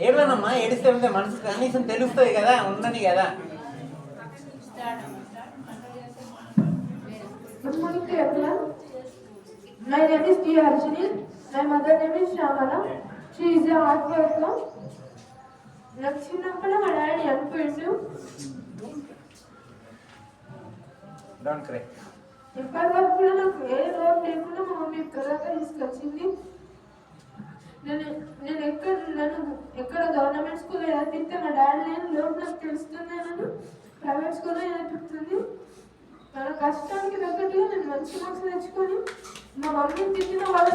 ఏడవనమ్మా, ఏడిస్తే ఉంటే మనసు కనీసం తెలుస్తుంది కదా, ఉండని కదా. Good morning to everyone. My name is T. Arjuni. My mother name is Shamala. She is a hard worker. నాకు చిన్నప్పుడు మా డాడీ చనిపోయిండు. ఇప్పటి వరకు కూడా నాకు ఏ లోటు లేకుండా మా మమ్మీ ఇక్కడ దాకా తీసుకొచ్చింది. నన్ను ఎక్కడ గవర్నమెంట్ స్కూల్లో చదివిస్తే మా డాడీ లేని లోటు నాకు తెలుస్తుంది. నన్ను ప్రైవేట్ స్కూల్లో చదివిస్తుంది. మన కష్టానికి తగ్గట్టుగా నేను మంచి మార్క్స్ తెచ్చుకొని మా మమ్మీని తిట్టిన వాళ్ళు